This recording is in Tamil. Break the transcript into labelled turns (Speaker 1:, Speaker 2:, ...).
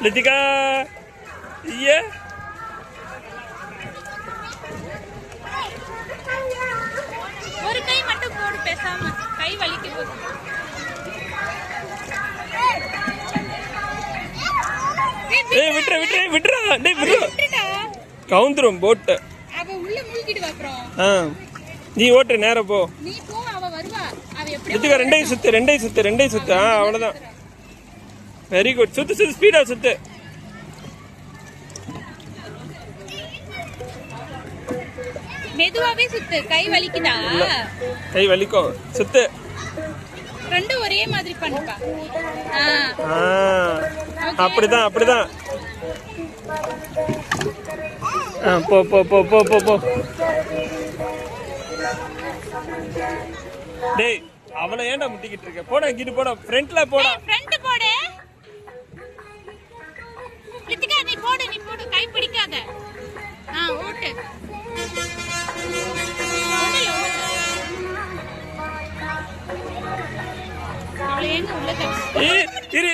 Speaker 1: லித்திகா ஐயா
Speaker 2: ஒரு கை மட்டும் போடு பேசாம கை வலிக்கு போகுது.
Speaker 1: ஏய் விட்றா விட்றா விட்றா டேய் விட்றா கவுந்துரும் போட்
Speaker 2: அவ உள்ள மூழ்கிடுவா அப்புறம்.
Speaker 1: நீ ஓட்டு நேரா போ.
Speaker 2: நீ போ அவ வருவா. அவ எப்படி
Speaker 1: லித்திகா ரெண்டையும் சுத்து அவ்வளவுதான். வெரி குட் சுத்து ஸ்பீடா சுத்து.
Speaker 2: மெதுவாவே சுத்து கை வலிக்குதா?
Speaker 1: கை வலிக்கும் சுத்து.
Speaker 2: ரெண்டும் ஒரே மாதிரி பண்ணுப்பா.
Speaker 1: அப்படிதான் போ போ போ போ போ போ. டேய் அவனை ஏன்டா முட்டிக்கிட்டு இருக்க? போடா கிட்ட போடா ஃப்ரண்ட்ல போடா.
Speaker 2: ஃப்ரண்ட் போடு. லித்திகா நீ போடு கை பிடிக்காத. ஓட்டு. அவளை எங்க உள்ள தள்ளு.
Speaker 1: இரு